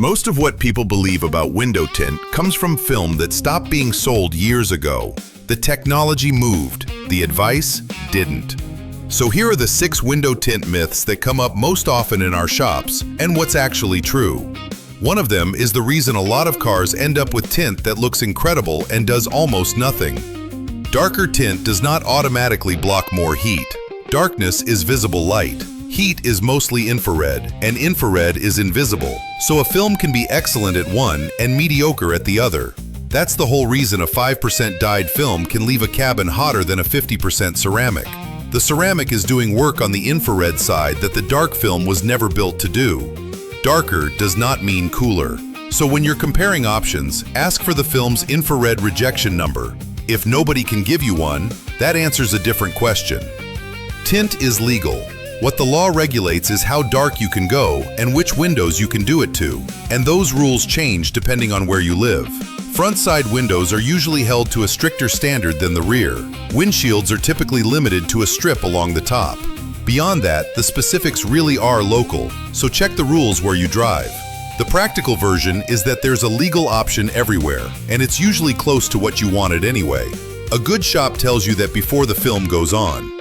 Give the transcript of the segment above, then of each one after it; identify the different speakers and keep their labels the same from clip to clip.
Speaker 1: Most of what people believe about window tint comes from film that stopped being sold years ago. The technology moved, the advice didn't. So here are the 6 window tint myths that come up most often in our shops and what's actually true. One of them is the reason a lot of cars end up with tint that looks incredible and does almost nothing. Darker tint does not automatically block more heat. Darkness is visible light. Heat is mostly infrared, and infrared is invisible, so a film can be excellent at one and mediocre at the other. That's the whole reason a 5% dyed film can leave a cabin hotter than a 50% ceramic. The ceramic is doing work on the infrared side that the dark film was never built to do. Darker does not mean cooler. So when you're comparing options, ask for the film's infrared rejection number. If nobody can give you one, that answers a different question. Tint is legal. What the law regulates is how dark you can go and which windows you can do it to, and those rules change depending on where you live. Front side windows are usually held to a stricter standard than the rear. Windshields are typically limited to a strip along the top. Beyond that, the specifics really are local, so check the rules where you drive. The practical version is that there's a legal option everywhere, and it's usually close to what you wanted anyway. A good shop tells you that before the film goes on.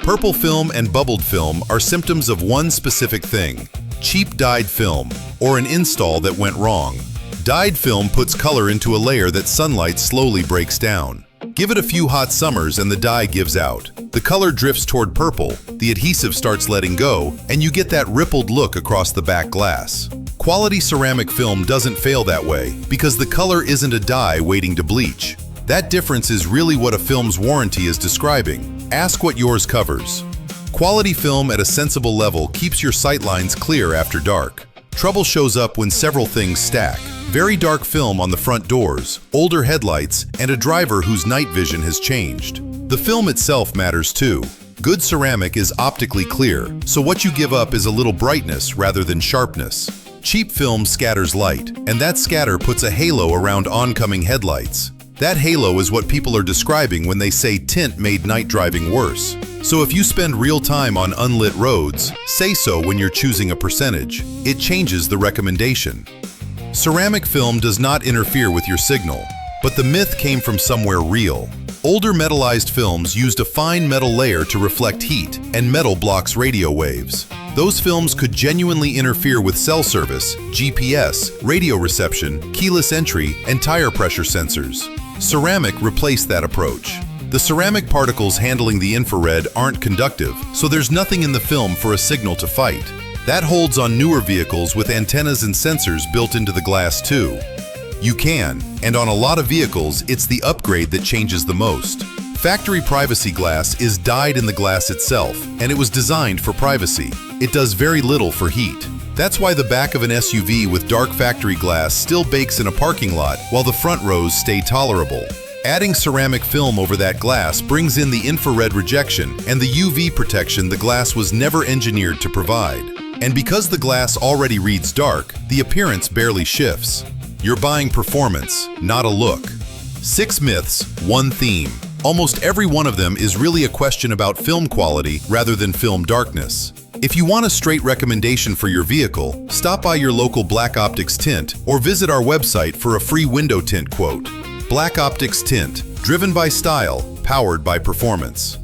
Speaker 1: Purple film and bubbled film are symptoms of one specific thing: cheap dyed film, or an install that went wrong. Dyed film puts color into a layer that sunlight slowly breaks down. Give it a few hot summers and the dye gives out. The color drifts toward purple, the adhesive starts letting go, and you get that rippled look across the back glass. Quality ceramic film doesn't fail that way because the color isn't a dye waiting to bleach. That difference is really what a film's warranty is describing. Ask what yours covers. Quality film at a sensible level keeps your sightlines clear after dark. Trouble shows up when several things stack. Very dark film on the front doors, older headlights, and a driver whose night vision has changed. The film itself matters too. Good ceramic is optically clear, so what you give up is a little brightness rather than sharpness. Cheap film scatters light, and that scatter puts a halo around oncoming headlights. That halo is what people are describing when they say tint made night driving worse. So if you spend real time on unlit roads, say so when you're choosing a percentage. It changes the recommendation. Ceramic film does not interfere with your signal, but the myth came from somewhere real. Older metalized films used a fine metal layer to reflect heat, and metal blocks radio waves. Those films could genuinely interfere with cell service, GPS, radio reception, keyless entry, and tire pressure sensors. Ceramic replaced that approach. The ceramic particles handling the infrared aren't conductive, so there's nothing in the film for a signal to fight. That holds on newer vehicles with antennas and sensors built into the glass too. You can, and on a lot of vehicles, it's the upgrade that changes the most. Factory privacy glass is dyed in the glass itself, and it was designed for privacy. It does very little for heat. That's why the back of an SUV with dark factory glass still bakes in a parking lot while the front rows stay tolerable. Adding ceramic film over that glass brings in the infrared rejection and the UV protection the glass was never engineered to provide. And because the glass already reads dark, the appearance barely shifts. You're buying performance, not a look. 6 myths, 1 theme. Almost every one of them is really a question about film quality rather than film darkness. If you want a straight recommendation for your vehicle, stop by your local Black Optix Tint or visit our website for a free window tint quote. Black Optix Tint, driven by style, powered by performance.